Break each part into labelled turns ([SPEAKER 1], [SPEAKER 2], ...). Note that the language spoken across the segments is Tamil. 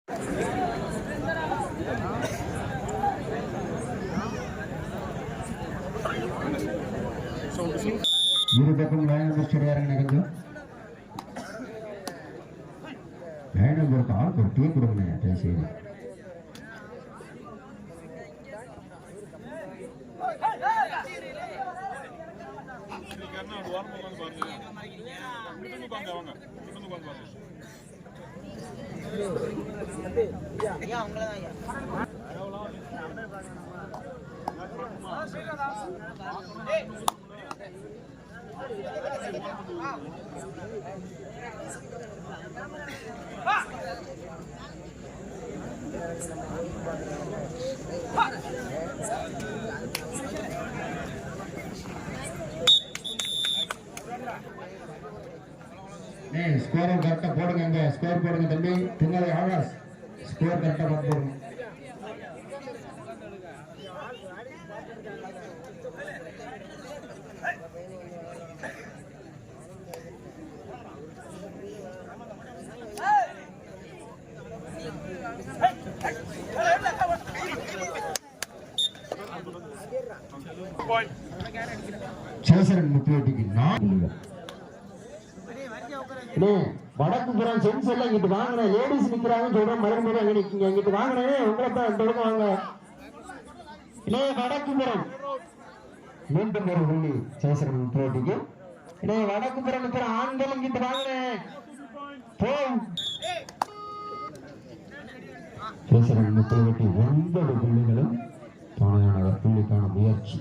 [SPEAKER 1] இரு பக்கம் லைன் நம்பர் யாருங்க கொஞ்சம் லைன் நம்பருக்கு ஆளுக்கு ஒரு டீ கொடுங்க தயவுசெய்து. ஸ்கோர் கரெக்டா போடுங்க. ஸ்கோர் போடுங்க தம்பி. திங்களை ஆகாஷ் ஸ்கோர் கரெக்டா போடுங்க. சேசரன் முத்துவேட்டிக்கு வடக்குப்புறம் ஜென்ஸ் எல்லாம் இங்கிட்டு வாங்கினேன். லேடிஸ் நிக்கிறாங்கன்னு சொல்றேன். மறுபடியும் அங்க நிக்கீங்க. இங்கிட்டு வாங்கினேன். உங்களை தான் தொடங்க வாங்க. வடக்குப்புறம் மீண்டும் ஒரு புள்ளி சேசரன் முத்துவேட்டிக்கு. வடக்குப்புறம் இருக்கிற ஆண்கள் இங்கிட்டு வாங்கினேன். சேசரன் முத்துவேட்டி 9 புள்ளிகளும் துணையானவர் புள்ளிக்கான முயற்சி.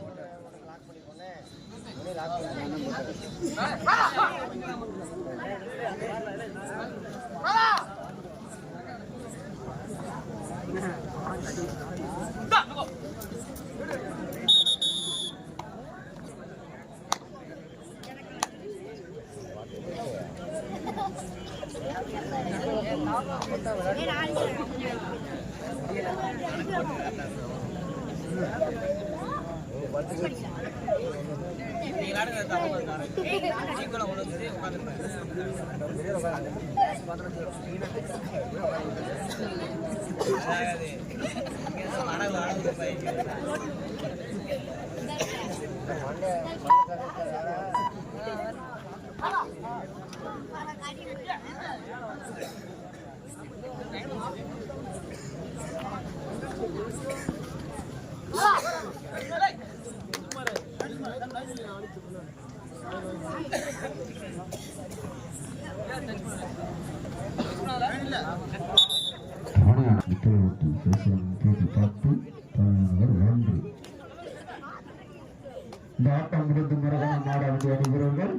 [SPEAKER 1] இந்த ஆட்டம் முடிந்து மரகண நாட வேண்டிய அணிவீரர்கள்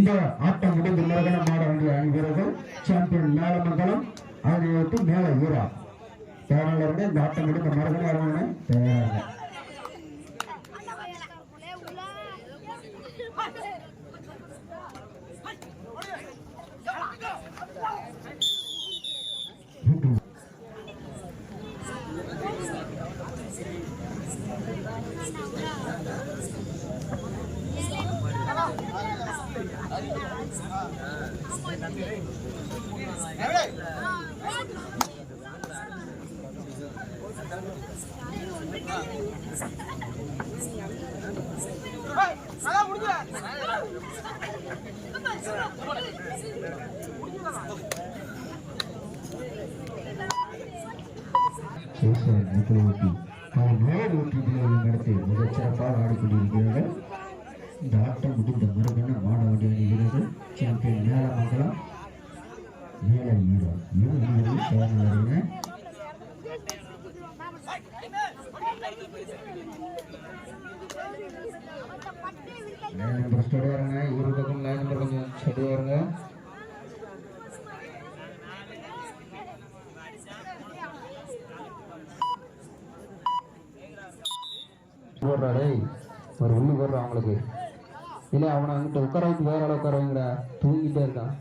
[SPEAKER 1] இந்த ஆட்டம் முடிந்து மரகண நாட வேண்டிய அணிவீரர்கள் சாம்பியன் மேலமங்கலம் அதனை மேல ஈரா தேவையிலிருந்து இந்த ஆட்டம் முடிந்த மரகண அரவணை தயாராக நடத்தி மிகச் சிறப்பாக ஆடிக்கொண்டிருக்கிறார்கள். இந்த ஆட்டம் முடிந்த மறுகண மாணவடி அணி வீரர்கள் சாம்பியன் மேலமங்கலம் மேல ஈரோ இரு செயல்முறையின லைன் நம்பர் ஸ்டடி வருங்க. இரு பக்கம் லைன் நம்பர் கொஞ்சம் ஸ்டடி வருங்க.
[SPEAKER 2] போடுறாடே ஒரு உள்ளு போடுறான் அவங்களுக்கு. இல்லை அவனை அங்கிட்ட உட்கார வைத்து வேற ஆள் உட்கார வைங்கடா, தூங்கிட்டே இருக்கான்.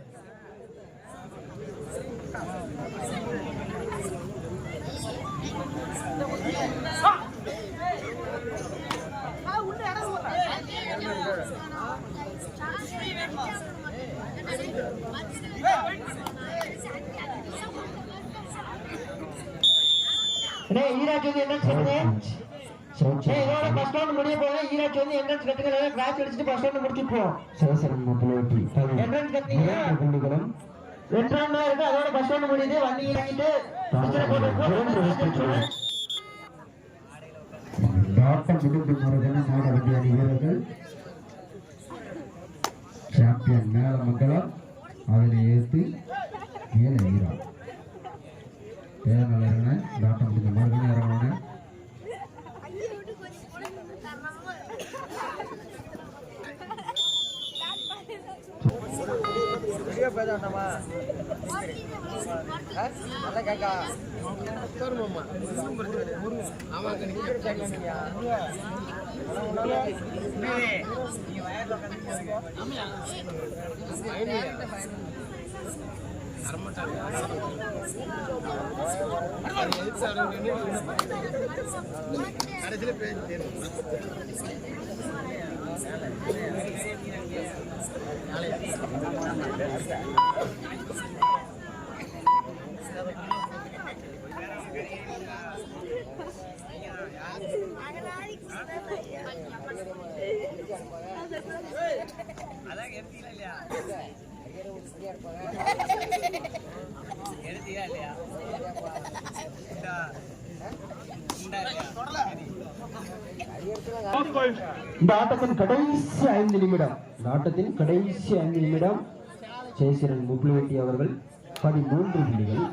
[SPEAKER 3] ஈராஜ் வந்து என்ன பஸ் ஸ்டாண்ட் முடிய போக ஈராஜ் வந்து என்ட்ரன்ஸ் கட்டுங்க, கிளாஸ் அடிச்சுட்டு பஸ் ஸ்டாண்ட் முடிச்சுப்போம். என்ட்ரன்ஸ் கட்டிங்க ரெண்டாம் இருக்கு, அதோட பஸ் ஸ்டாண்ட் முடியுது. வண்டி இறங்கிட்டு
[SPEAKER 1] சாம்பியன் மேலமங்கலம் அதனை ஏற்று மேல ஈரா பேரநல்ல இறங்கின டாட்டம் முடிஞ்ச மறுபடியும் இறங்கின
[SPEAKER 2] இந்த ஆட்டத்தின் கடைசி 5 நிமிடம், ஜெயசீலன் முப்ளிவெட்டி அவர்கள் 13 புள்ளிகள்,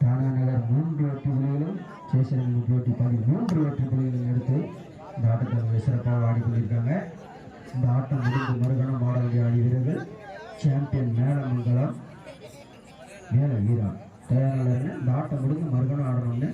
[SPEAKER 1] தானாநகர் 3 வெற்றி புள்ளிகளும் ஜெயசீலன் முப்ளிவெட்டி 13 வெற்றி புள்ளிகளும் எடுத்து இந்த ஆட்டத்தை சிறப்பாக ஆடிக்கொண்டிருக்காங்க. இந்த ஆட்டம் முடிந்து மறுகணம் ஆட வேண்டிய ஆடி வீரர்கள் சாம்பியன் மேலமங்கலம் மேல வீரா தயாரில் இந்த ஆட்டம் முடிந்து மறுகணம் ஆடணும்னு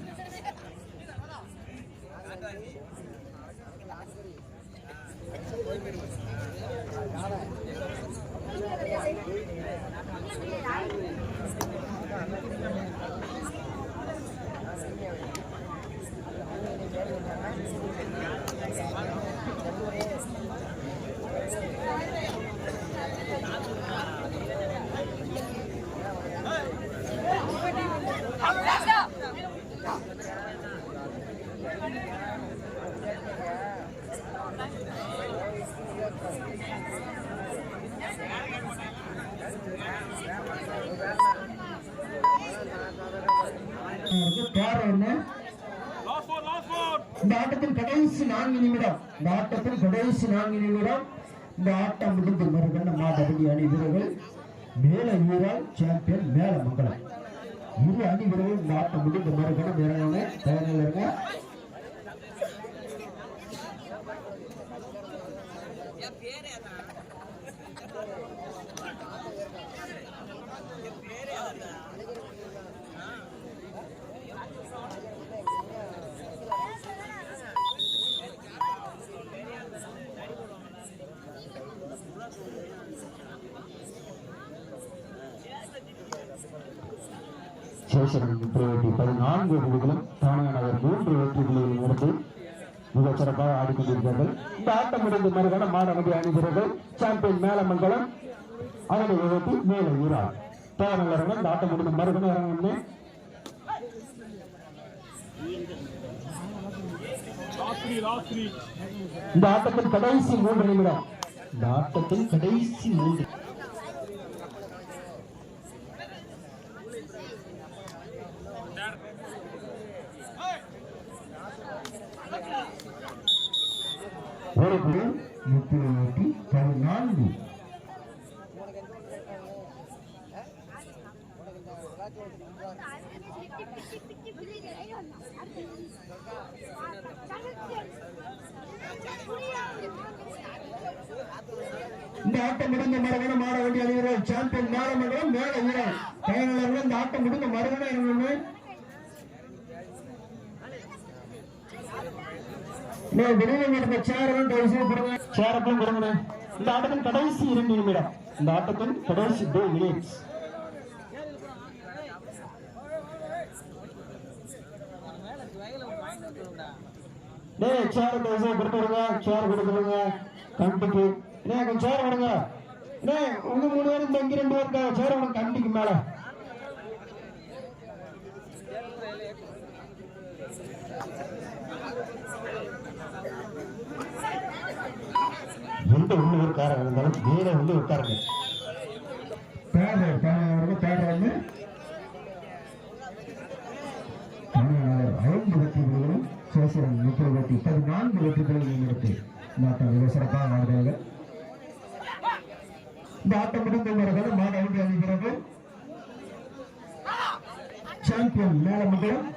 [SPEAKER 1] இந்த ஆட்டத்தின் கடைசி 4 நிமிடம், இந்த ஆட்டம் முடிந்து மறுகணம் மாதபடி அணி வீரர்கள் மேல வீரால் சாம்பியன் மேலமங்கலம் இரு அணி வீரர்கள் இந்த ஆட்டம் முடிந்து மறுகணம் இறங்க தயாரில் இருங்க.
[SPEAKER 2] ஜெயசீலன் முப்ளிவெட்டி 14 புள்ளிகளும், தானாநகர் 3 வெற்றி புள்ளிகளும் எடுத்து மிகச் சிறப்பாக ஆடிக்கொண்டிருக்கிறார்கள். இந்த ஆட்டம் முடிந்து மறுகணம் ஆட வேண்டிய அணி வீரர்கள் சாம்பியன் மேலமங்கலம் அதனை உயர்த்தி மேல ஈரா தயாரில் இந்த ஆட்டம் முடிந்து மறுகணம் இறங்கணும்னு இந்த ஆட்டத்தின் கடைசி 3 நிமிடம்,
[SPEAKER 1] ஒரு புள்ளி 14. இந்த ஆட்டம் முடிந்த மறுகணம் ஆட வேண்டிய அணிவீரர் சாம்பியன் மேலமங்கலம் மேல வீரர் தயாரில் இந்த ஆட்டம் முடிந்த மறுகணம்
[SPEAKER 2] சேரப்பையும் கொடுங்க. இந்த ஆட்டத்தின் கடைசி 2 நிமிடம். இந்த ஆட்டத்தின் கடைசி 2 minutes. சேர் கொடுத்துருங்க. சேர் கொடுத்துருங்க கண்டிக்கு. கொஞ்சம் சேர் விடுங்க. உங்க 3 பேரும் இந்த இங்க 2 பேருக்கு சேர் விடுங்க கண்டிக்கு மேல. எந்த உள்ளூர்காரங்க இருந்தாலும் வேற உள்ளூர்காரங்க
[SPEAKER 1] ஐந்து வெற்றி புள்ளிகளும் சேசரம் 14 வெற்றி புள்ளிகளையும் எடுத்து நாட்டம் சிறப்பாக ஆடுகிறார்கள். இந்த ஆட்டம் முடிந்தவர்கள் மாணவர்கள் அணிகிறது சாம்பியன் மேலமங்கலம்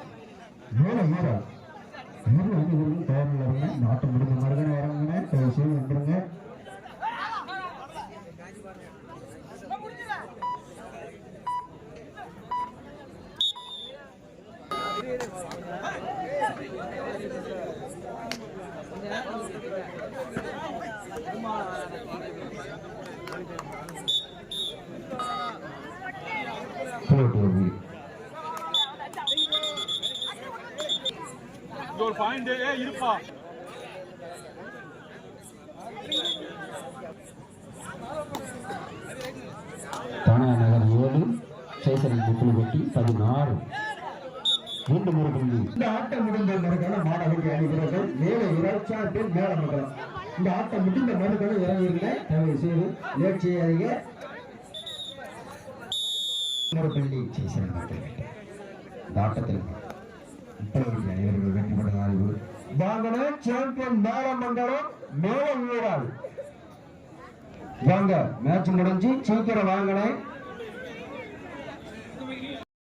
[SPEAKER 1] மேல வீரர் தயாரில் இருங்க. நாட்டம் முடிந்த மருகனை இறங்குங்க. செய்து வந்துருங்க.
[SPEAKER 4] இருப்பா
[SPEAKER 2] தானா நகர் 7 சேசரம் முத்துலுவெட்டி 16 மீண்டும் ஒரு புள்ளி.
[SPEAKER 1] இந்த ஆட்டம் முடிந்த மறுக்கான மாணவர்கள் அணிகிறது மேலே சாம்பியன் மேலமங்கலம். இந்த ஆட்டம் முடிந்த மறுக்கான இறங்குகிறீங்க. தயவு செய்து லேட் செய்யாதீங்க. ஒரு புள்ளி சேசரம் முத்துலுவெட்டி. இந்த ஆட்டத்தில் அனைவர்கள் வெற்றி பெற்ற ஆய்வு வாங்கின சாம்பியன் மேலமங்கலம் மேல வீரர் வாங்க. மேட்ச் முடிஞ்சு சீக்கிரம் வாங்கினேன்.